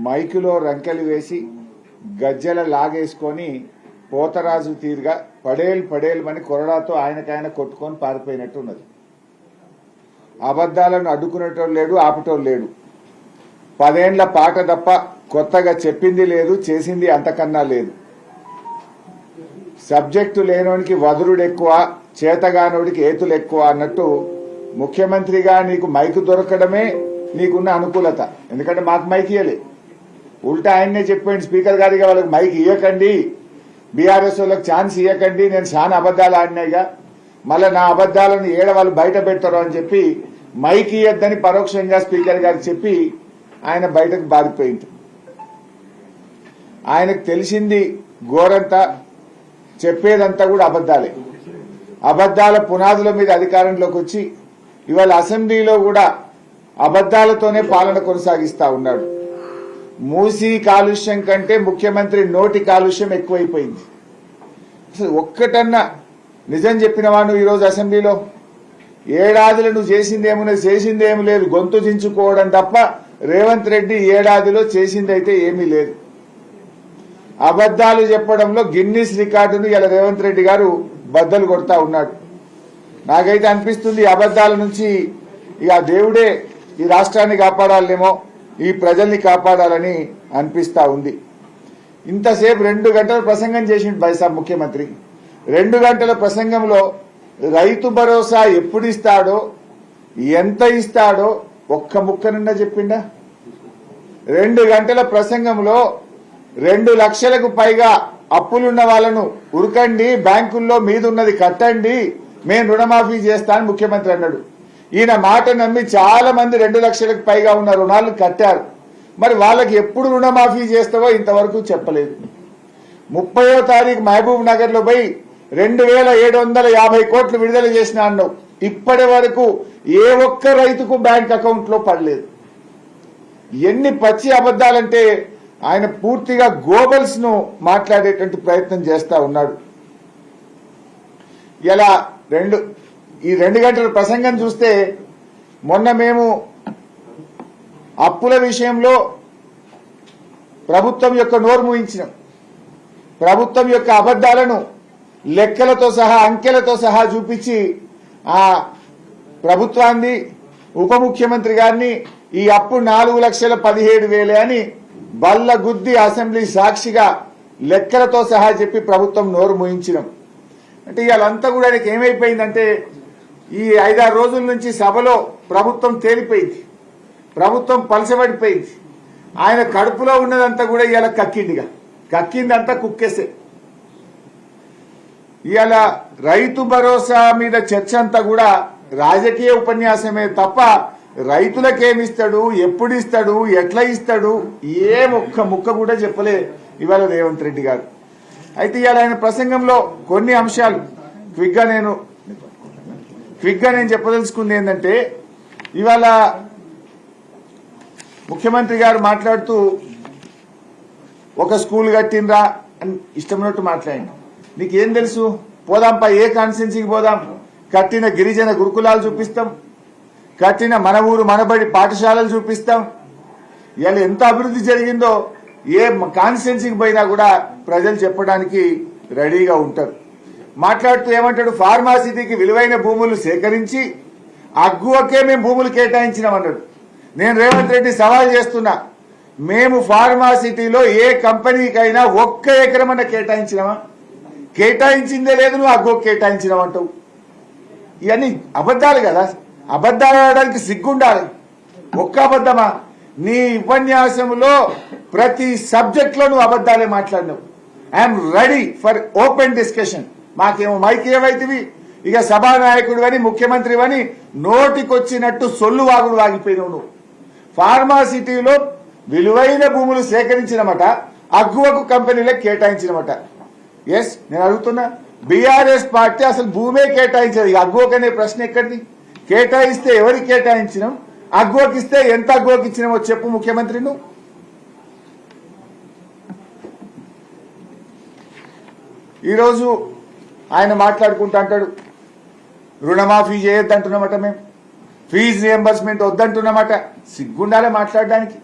మైకులో రంకెలు వేసి గజ్జెల లాగేసుకొని పోతరాజు తీరుగా పడేలు కొరడాతో ఆయనకాయన కొట్టుకొని పారిపోయినట్టు ఉన్నది. అబద్దాలను అడ్డుకునేటోళ్ళు లేడు, ఆపటోళ్ళు లేడు. 10 ఏండ్ల పాట తప్ప కొత్తగా చెప్పింది లేదు, చేసింది అంతకన్నా లేదు. సబ్జెక్టు లేనోడికి వదురుడు ఎక్కువ, చేతగానోడికి ఏతులు ఎక్కువ అన్నట్టు ముఖ్యమంత్రిగా నీకు మైకు దొరకడమే నీకున్న అనుకూలత. ఎందుకంటే మాకు మైక్ ఇయ్యలే, ఉల్టా ఆయన్నే చెప్పండి స్పీకర్ గారిగా వాళ్ళకి మైక్ ఇవ్వకండి, బీఆర్ఎస్ వాళ్ళకి ఛాన్స్ ఇవ్వకండి, నేను చాలా అబద్దాలు ఆడినాయిగా, మళ్ళీ నా అబద్దాలను వాళ్ళు బయట పెడతారు అని చెప్పి మైక్ ఇయ్యద్దని పరోక్షంగా స్పీకర్ గారికి చెప్పి ఆయన బయటకు బారిపోయింది. ఆయనకు తెలిసింది గోరంతా, చెప్పేదంతా కూడా అబద్దాలే. అబద్దాల పునాదుల మీద అధికారంలోకి వచ్చి ఇవాళ అసెంబ్లీలో కూడా అబద్దాలతోనే పాలన కొనసాగిస్తా ఉన్నాడు. మూసీ కాలుష్యం కంటే ముఖ్యమంత్రి నోటి కాలుష్యం ఎక్కువైపోయింది. అసలు ఒక్కటన్నా నిజం చెప్పినవా నువ్వు ఈరోజు అసెంబ్లీలో? ఏడాదిలో నువ్వు చేసిందేమీ లేదు, గొంతు చించుకోవడం తప్ప రేవంత్ రెడ్డి ఏడాదిలో చేసిందైతే ఏమీ లేదు. అబద్దాలు చెప్పడంలో గిన్నిస్ రికార్డును ఇలా రేవంత్ రెడ్డి గారు బద్దలు కొడతా ఉన్నాడు. నాకైతే అనిపిస్తుంది అబద్దాల నుంచి ఇక దేవుడే ఈ రాష్ట్రాన్ని కాపాడాలేమో, ఈ ప్రజల్ని కాపాడాలని అనిపిస్తా ఉంది. ఇంతసేపు 2 గంటల ప్రసంగం చేసిండు బైసాబ్ ముఖ్యమంత్రి. 2 గంటల ప్రసంగంలో రైతు భరోసా ఎప్పుడు ఇస్తాడో, ఎంత ఇస్తాడో ఒక్క ముక్క నిండా చెప్పిండా? 2 గంటల ప్రసంగంలో 2 లక్షలకు పైగా అప్పులున్న వాళ్ళను ఉరకండి, బ్యాంకుల్లో మీదున్నది కట్టండి, మేము రుణమాఫీ చేస్తానని ముఖ్యమంత్రి అన్నాడు. ఈయన మాట నమ్మి చాలా మంది 2 లక్షలకు పైగా ఉన్న రుణాలు కట్టారు. మరి వాళ్ళకి ఎప్పుడు రుణమాఫీ చేస్తావో ఇంతవరకు చెప్పలేదు. 30వ తారీఖు మహబూబ్ నగర్ లో పోయి 2750 కోట్లు విడుదల చేసిన అన్నావు. ఇప్పటి వరకు ఏ ఒక్క రైతుకు బ్యాంక్ అకౌంట్ లో పడలేదు. ఎన్ని పచ్చి అబద్దాలంటే ఆయన పూర్తిగా గోబల్స్ ను మాట్లాడేటువంటి ప్రయత్నం చేస్తా ఉన్నాడు. ఇలా ఈ 2 గంటల ప్రసంగం చూస్తే మొన్న మేము అప్పుల విషయంలో ప్రభుత్వం యొక్క నోరు మూయించినాం. ప్రభుత్వం యొక్క అబద్దాలను లెక్కలతో సహా అంకెలతో సహా చూపించి ఆ ప్రభుత్వాన్ని, ఉప ముఖ్యమంత్రి గారిని ఈ అప్పు 4,17,000 అని బల్ల గుద్ది అసెంబ్లీ సాక్షిగా లెక్కలతో సహా చెప్పి ప్రభుత్వం నోరు మూయించినాం. అంటే ఇవాళంతా కూడా ఆయనకి ఏమైపోయిందంటే ఈ 5-6 రోజుల నుంచి సభలో ప్రభుత్వం తేలిపోయింది, ప్రభుత్వం పలసబడిపోయింది. ఆయన కడుపులో ఉన్నదంతా కూడా ఇవాళ కక్కిందంతా కుక్కేసే. ఇవాళ రైతు భరోసా మీద చర్చ అంతా కూడా రాజకీయ ఉపన్యాసమే తప్ప రైతులకేమిస్తాడు, ఎప్పుడు ఇస్తాడు, ఎట్లా ఇస్తాడు, ఏ ఒక్క ముక్క కూడా చెప్పలే ఇవాళ రేవంత్ రెడ్డి గారు. అయితే ఇవాళ ఆయన ప్రసంగంలో కొన్ని అంశాలు క్విక్ గా నేను చెప్పదలుచుకుంది ఏంటంటే, ఇవాళ ముఖ్యమంత్రి గారు మాట్లాడుతూ ఒక స్కూల్ కట్టినరా అని ఇష్టమైనట్టు మాట్లాడి, నీకేం తెలుసు, పోదాంపా, ఏ కాన్స్టిట్యున్సీకి పోదాం, కట్టిన గిరిజన గురుకులాలు చూపిస్తాం, కట్టిన మన ఊరు మనబడి పాఠశాలలు చూపిస్తాం. ఇవాళ ఎంత అభివృద్ధి జరిగిందో ఏ కాన్స్టిట్యున్సీకి పోయినా కూడా ప్రజలు చెప్పడానికి రెడీగా ఉంటారు. మాట్లాడుతూ ఏమంటాడు, ఫార్మాసిటీకి విలువైన భూములు సేకరించి అగ్గువకే మేము భూములు కేటాయించినామన్నాడు. నేను రేవంత్ రెడ్డి సవాల్ చేస్తున్నా, మేము ఫార్మాసిటీలో ఏ కంపెనీకైనా 1 ఎకరం అన్న కేటాయించినామా? కేటాయించిందే లేదు, నువ్వు అగ్గువ కేటాయించినావంటావు. ఇవన్నీ అబద్దాలు కదా, అబద్దాలు ఆడడానికి సిగ్గుండాలి. ఒక్క అబద్దమా? నీ ఉపన్యాసంలో ప్రతి సబ్జెక్ట్ లో నువ్వు అబద్దాలే మాట్లాడినావు. I'm ready for open discussion. మాకేమో మైక్ ఏవైతివి, ఇక సభానాయకుడు అని ముఖ్యమంత్రి అని నోటికొచ్చినట్టు సొల్లు వాగుడు వాగిపోయినావు నువ్వు. ఫార్మాసిటీలో విలువైన భూములు సేకరించినమాట, అగ్గువకు కంపెనీలకు కేటాయించినమాట. ఎస్, నేను అడుగుతున్నా, బీఆర్ఎస్ పార్టీ అసలు భూమే కేటాయించదు. అగ్గువకనే ప్రశ్న ఎక్కడిది? కేటాయిస్తే ఎవరికి కేటాయించినాం, అగ్గువకిస్తే ఎంత అగ్గువకి ఇచ్చినామో చెప్పు ముఖ్యమంత్రి నువ్వు. ఈరోజు ఆయన మాట్లాడుకుంటా అంటాడు, రుణమాఫీ చేయొద్దంటున్నామట, మేము ఫీజు రియంబర్స్మెంట్ వద్దంటున్నామట. సిగ్గుండాలే మాట్లాడడానికి.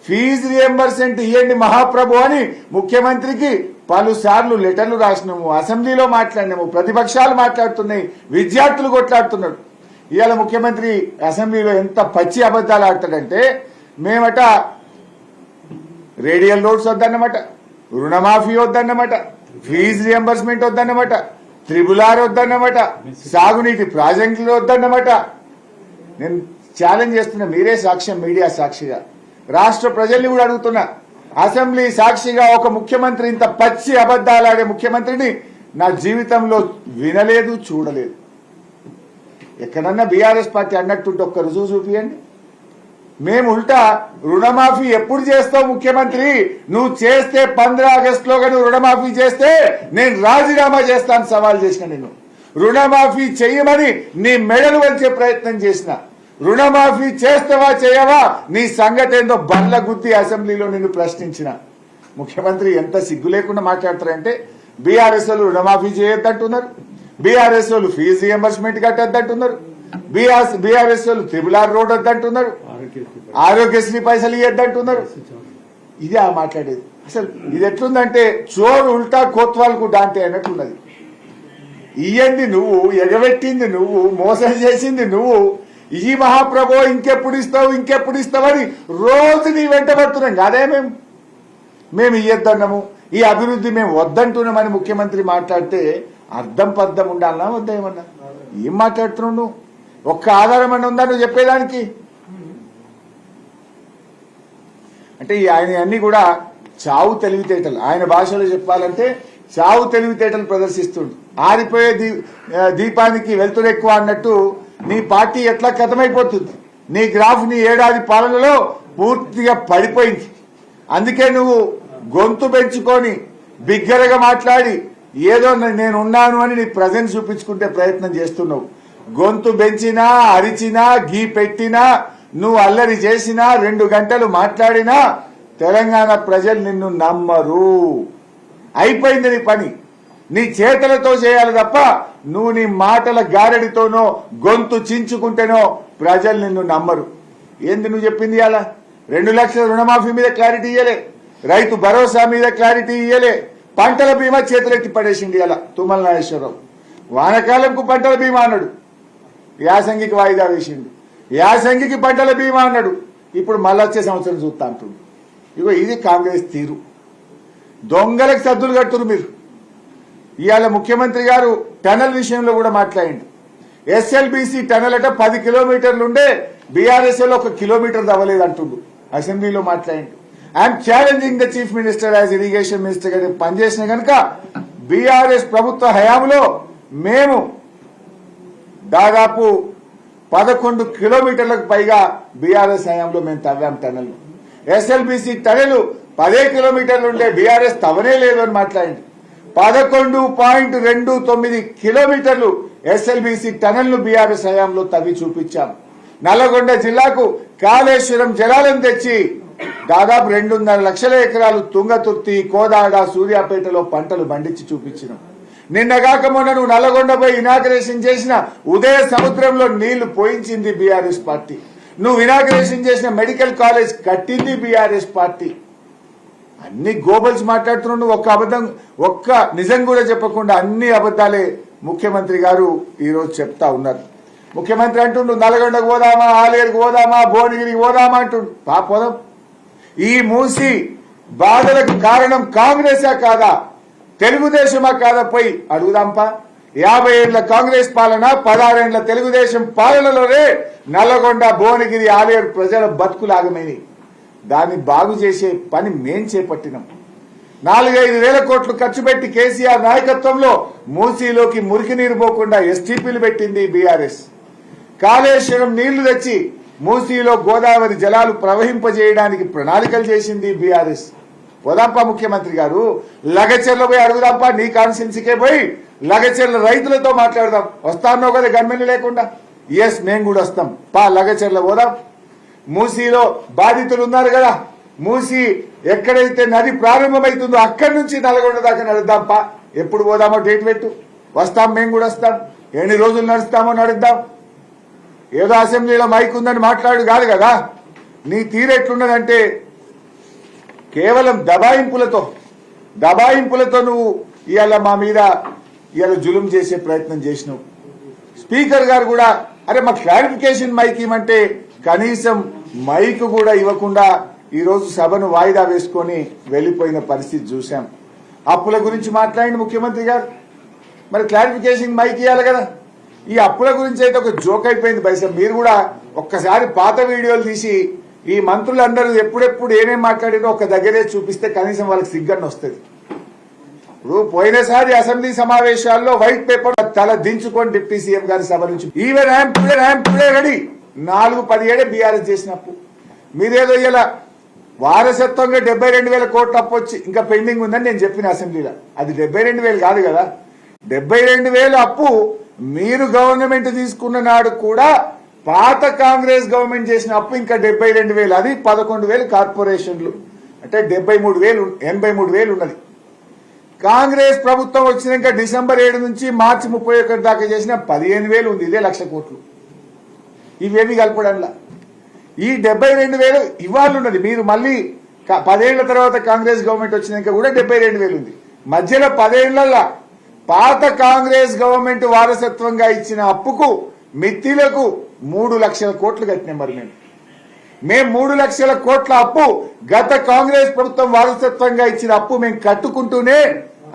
ఫీజు రియంబర్స్మెంట్ ఇవ్వండి మహాప్రభు అని ముఖ్యమంత్రికి పలుసార్లు లెటర్లు రాసినాము, అసెంబ్లీలో మాట్లాడినాము, ప్రతిపక్షాలు మాట్లాడుతున్నాయి, విద్యార్థులు కొట్లాడుతున్నాడు. ఇవాళ ముఖ్యమంత్రి అసెంబ్లీలో ఎంత పచ్చి అబద్ధాలు ఆడతాడంటే, మేమట రేడియల్ రోడ్స్ వద్దన్నమాట, రుణమాఫీ వద్దన్నమాట, ఫీజు రియంబర్స్మెంట్ వద్దన్నమాట, త్రిబులార్ వద్దన్నమాట, సాగునీటి ప్రాజెక్టులు వద్దన్నమాట. నేను ఛాలెంజ్ చేస్తున్నా, మీరే సాక్ష్యం, మీడియా సాక్షిగా, రాష్ట్ర ప్రజల్ని కూడా అడుగుతున్నా, అసెంబ్లీ సాక్షిగా ఒక ముఖ్యమంత్రి ఇంత పచ్చి అబద్ధాలాడే ముఖ్యమంత్రిని నా జీవితంలో వినలేదు, చూడలేదు. ఎక్కడన్నా బీఆర్ఎస్ పార్టీ అన్నట్టుంటే ఒక్క రుజువు చూపియండి. మేము ఉల్టా రుణమాఫీ ఎప్పుడు చేస్తావు ముఖ్యమంత్రి, నువ్వు చేస్తే 15 ఆగస్టులోగా నువ్వు రుణమాఫీ చేస్తే నేను రాజీనామా చేస్తాను సవాల్ చేసిన. నేను రుణమాఫీ చెయ్యమని నీ మెడలు వంచే ప్రయత్నం చేసిన. రుణమాఫీ చేస్తావా చేయవా నీ సంగతి ఏందో బండ్ల గుద్ది అసెంబ్లీలో నిన్ను ప్రశ్నించిన. ముఖ్యమంత్రి ఎంత సిగ్గు లేకుండా మాట్లాడతారంటే, బీఆర్ఎస్ వాళ్ళు రుణమాఫీ చేయొద్దంటున్నారు, బీఆర్ఎస్ వాళ్ళు ఫీజు రియంబర్స్మెంట్ కట్టొద్దంటున్నారు, బీఆర్ఎస్ వాళ్ళు త్రిబులార్ రోడ్ వద్దంటున్నారు, ఆరోగ్యశ్రీ పైసలు ఇవ్వద్దంటున్నారు. ఇదే ఆ మాట్లాడేది. అసలు ఇది ఎట్లుందంటే చోరు ఉల్టా కోత్వాలకు డాంటే అన్నట్టున్నది. ఇయ్యండి నువ్వు, ఎగబెట్టింది నువ్వు, మోసం చేసింది నువ్వు. ఈ మహాప్రభు ఇంకెప్పుడు ఇస్తావని రోజు నీ వెంట పడుతున్నాం కాదే. మేము ఇయ్యొద్దన్నాము, ఈ అభివృద్ధి మేము వద్దంటున్నామని ముఖ్యమంత్రి మాట్లాడితే అర్థం పద్ధం ఉండాలన్నా వద్దా? ఏమన్నా ఏం మాట్లాడుతున్నావు నువ్వు? ఒక్క ఆధారం అన్న ఉందా నువ్వు చెప్పేదానికి? అంటే ఆయన అన్ని కూడా చావు తెలివితేటలు, ఆయన భాషలో చెప్పాలంటే చావు తెలివితేటలు ప్రదర్శిస్తుండు. ఆరిపోయే దీపానికి వెలుతురు ఎక్కువ అన్నట్టు నీ పార్టీ ఎట్లా కథమైపోతుంది. నీ గ్రాఫ్ నీ ఏడాది పాలనలో పూర్తిగా పడిపోయింది. అందుకే నువ్వు గొంతు పెంచుకొని బిగ్గరగా మాట్లాడి ఏదో నేనున్నాను అని నీ ప్రజెన్స్ చూపించుకుంటే ప్రయత్నం చేస్తున్నావు. గొంతు పెంచినా, అరిచినా, గీ పెట్టినా, నువ్వు అల్లరి చేసినా, 2 గంటలు మాట్లాడినా తెలంగాణ ప్రజలు నిన్ను నమ్మరు. అయిపోయింది నీ పని. నీ చేతలతో చేయాలి తప్ప నువ్వు నీ మాటల గారడితోనో గొంతు చించుకుంటేనో ప్రజలు నిన్ను నమ్మరు. ఏంది నువ్వు చెప్పింది? అలా 2 లక్షల రుణమాఫీ మీద క్లారిటీ ఇయ్యలే, రైతు భరోసా మీద క్లారిటీ ఇయ్యలే, పంటల బీమా చేతులెత్తి పడేసింది అలా తుమ్మల నాగేశ్వరరావు. వానకాలంకు పంటల బీమా అన్నాడు, యాసంగికి వాయిదా వేసిండు. యాసంగికి పంటల బీమా అన్నాడు, ఇప్పుడు మళ్ళీ వచ్చే సంవత్సరం చూస్తా అంటుండు. ఇగో ఇది కాంగ్రెస్ తీరు. దొంగలకు సద్దులు కట్టురు మీరు. ఇవాళ ముఖ్యమంత్రి గారు టనల్ విషయంలో కూడా మాట్లాడిండు. ఎస్ఎల్బిసి టనల్ అట 10 కిలోమీటర్లు ఉండే బీఆర్ఎస్ లో 1 కిలోమీటర్ దవ్వలేదు అంటుండు. అసెంబ్లీలో మాట్లాడిండు. I'm challenging the chief minister as irrigation minister గారు పనిచేసిన కనుక బీఆర్ఎస్ ప్రభుత్వ హయాంలో మేము దాదాపు 11 కిలోమీటర్లకు పైగా బీఆర్ఎస్ హయాంలో మేము తవ్వాం టనల్. ఎస్ఎల్బిసి టనల్ 10 కిలోమీటర్లు ఉండే బీఆర్ఎస్ తవ్వనే లేదు అని మాట్లాడింది. 11.29 కిలోమీటర్లు ఎస్ఎల్బిసి టనల్ ను బీఆర్ఎస్ హయాంలో తవ్వి చూపించాం. నల్లగొండ జిల్లాకు కాళేశ్వరం జలాలను తెచ్చి దాదాపు 2.5 లక్షల ఎకరాలు తుంగతుర్తి, కోదాడ, సూర్యాపేటలో పంటలు పండించి చూపించినాం. నిన్నగాక మొన్న నువ్వు నల్లగొండపై ఇనాగ్రేషన్ చేసిన ఉదయ సముద్రంలో నీళ్లు పోయించింది బీఆర్ఎస్ పార్టీ. నువ్వు ఇనాగ్రేషన్ చేసిన మెడికల్ కాలేజ్ కట్టింది బీఆర్ఎస్ పార్టీ. అన్ని గోబల్స్ మాట్లాడుతున్నాడు. ఒక్క అబద్ధం, ఒక్క నిజం కూడా చెప్పకుండా అన్ని అబద్దాలే ముఖ్యమంత్రి గారు ఈరోజు చెప్తా ఉన్నారు. ముఖ్యమంత్రి అంటుండు నల్గొండకు పోదామా, ఆలేరుకు పోదామా, భువనగిరికి పోదామా అంటుండు. పోదాం. ఈ మూసి బాధలకు కారణం కాంగ్రెసా కాదా, తెలుగుదేశమా కాదా పోయి అడుగుదాంపా. 50 ఏళ్ల కాంగ్రెస్ పాలన, 16 ఏళ్ల తెలుగుదేశం పాలనలోనే నల్లగొండ, భువనగిరి, ఆలేరు ప్రజల బతుకులాగమైనవి. దాన్ని బాగు చేసే పని మేం చేపట్టినాం. 4-5 వేల కోట్లు ఖర్చు పెట్టి కేసీఆర్ నాయకత్వంలో మూసీలోకి మురికి నీరు పోకుండా ఎస్టీపీలు పెట్టింది బీఆర్ఎస్. కాళేశ్వరం నీళ్లు తెచ్చి మూసీలో గోదావరి జలాలు ప్రవహింపజేయడానికి ప్రణాళికలు చేసింది బీఆర్ఎస్. పోదాంపా ముఖ్యమంత్రి గారు, లగచెర్ల పోయి అడుగుదాంపా. నీ కాన్స్టిట్యున్సీకే పోయి లగచెర్ల రైతులతో మాట్లాడదాం. వస్తానో కదా గన్మెన్లు లేకుండా? ఎస్, మేము కూడా వస్తాం. లగచెర్ల పోదాం. మూసీలో బాధితులు ఉన్నారు కదా, మూసీ ఎక్కడైతే నది ప్రారంభమవుతుందో అక్కడి నుంచి నల్గొండ దాకా నడుద్దాంపా. ఎప్పుడు పోదామో డేట్ పెట్టు, వస్తాం. మేము కూడా వస్తాం. ఎన్ని రోజులు నడుస్తామో నడుద్దాం. ఏదో అసెంబ్లీలో మైక్ ఉందని మాట్లాడు కాదు కదా. నీ తీరెట్లున్నదంటే కేవలం దబాయింపులతో నువ్వు ఇవాళ మా మీద ఇవాళ జులుం చేసే ప్రయత్నం చేసినావు. స్పీకర్ గారు కూడా అరే మా క్లారిఫికేషన్ మైక్ ఇవ్వమంటే కనీసం మైక్ కూడా ఇవ్వకుండా ఈ రోజు సభను వాయిదా వేసుకొని వెళ్లిపోయిన పరిస్థితి చూశాం. అప్పుల గురించి మాట్లాడింది ముఖ్యమంత్రి గారు, మరి క్లారిఫికేషన్ మైక్ ఇవ్వాలి కదా. ఈ అప్పుల గురించి అయితే ఒక జోక్ అయిపోయింది బైసా. మీరు కూడా ఒక్కసారి పాత వీడియోలు తీసి ఈ మంత్రులందరూ ఎప్పుడెప్పుడు ఏమేమి మాట్లాడారో ఒక దగ్గరే చూపిస్తే కనీసం వాళ్ళకి సిగ్గన్న వస్తుంది. ఇప్పుడు పోయినసారి అసెంబ్లీ సమావేశాల్లో వైట్ పేపర్ తల దించుకొని డిప్యూటీ సీఎం గారి సభ నుంచి even I'm today ready 4-17 BRS చేసినప్పుడు మీరేదో ఇలా వారసత్వంగా 72,000 కోట్ల అప్పు వచ్చి ఇంకా పెండింగ్ ఉందని నేను చెప్పిన అసెంబ్లీలో. అది 72,000 కాదు కదా, 72,000 అప్పు మీరు గవర్నమెంట్ తీసుకున్న నాడు కూడా పాత కాంగ్రెస్ గవర్నమెంట్ చేసిన అప్పు ఇంకా 72,000. అది 11,000 కార్పొరేషన్లు అంటే 83,000 ఉన్నది. కాంగ్రెస్ ప్రభుత్వం వచ్చినాక డిసెంబర్ 7 నుంచి మార్చి 31 దాకా చేసిన 15,000 ఉంది. ఇదే 1,00,000 కోట్లు. ఇవేమి కలపడంలా ఈ 72,000 ఇవాళ ఉన్నది. మీరు మళ్ళీ 10 ఏళ్ల తర్వాత కాంగ్రెస్ గవర్నమెంట్ వచ్చినాక కూడా 72,000 ఉంది. మధ్యలో 10 ఏళ్లలో పాత కాంగ్రెస్ గవర్నమెంట్ వారసత్వంగా ఇచ్చిన అప్పుకు మిత్తిలకు 3,00,000 కోట్లు కట్టినాం. మరి మేము 3,00,000 కోట్ల అప్పు గత కాంగ్రెస్ ప్రభుత్వం వారసత్వంగా ఇచ్చిన అప్పు మేము కట్టుకుంటూనే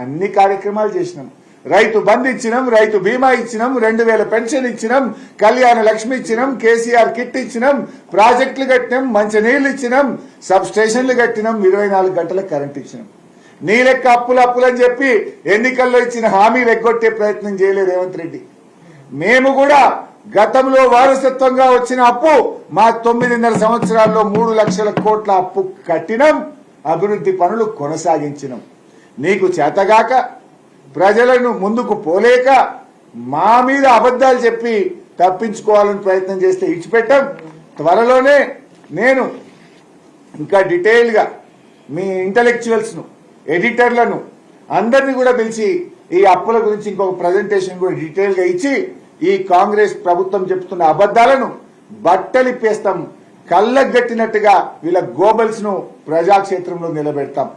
అన్ని కార్యక్రమాలు చేసినాం. రైతు బంధు ఇచ్చినాం, రైతు బీమా ఇచ్చినాం, 2,000 పెన్షన్ ఇచ్చినాం, కళ్యాణ లక్ష్మి ఇచ్చినాం, కేసీఆర్ కిట్ ఇచ్చినాం, ప్రాజెక్టులు కట్టినాం, మంచినీళ్లు ఇచ్చినాం, సబ్ స్టేషన్లు కట్టినాం, 24 గంటల కరెంట్ ఇచ్చినాం. నీ లెక్క అప్పులని చెప్పి ఎన్నికల్లో ఇచ్చిన హామీలు ఎగ్గొట్టే ప్రయత్నం చేయలేదు రేవంత్ రెడ్డి. మేము కూడా గతంలో వారసత్వంగా వచ్చిన అప్పు మా 9.5 సంవత్సరాల్లో 3,00,000 కోట్ల అప్పు కట్టినాం, అభివృద్ధి పనులు కొనసాగించినాం. నీకు చేతగాక ప్రజలను ముందుకు పోలేక మా మీద అబద్దాలు చెప్పి తప్పించుకోవాలని ప్రయత్నం చేస్తే ఇచ్చిపెట్టాం. త్వరలోనే నేను ఇంకా డీటెయిల్ గా మీ ఇంటలెక్చువల్స్ ను, ఎడిటర్లను అందరినీ కూడా పిలిచి ఈ అప్పుల గురించి ఇంకొక ప్రజెంటేషన్ కూడా డీటెయిల్ గా ఇచ్చి ఈ కాంగ్రెస్ ప్రభుత్వం చెప్తున్న అబద్దాలను బట్టలిప్పేస్తాం. కళ్ళగట్టినట్టుగా వీళ్ళ గోబల్స్ ను ప్రజాక్షేత్రంలో నిలబెడతాం.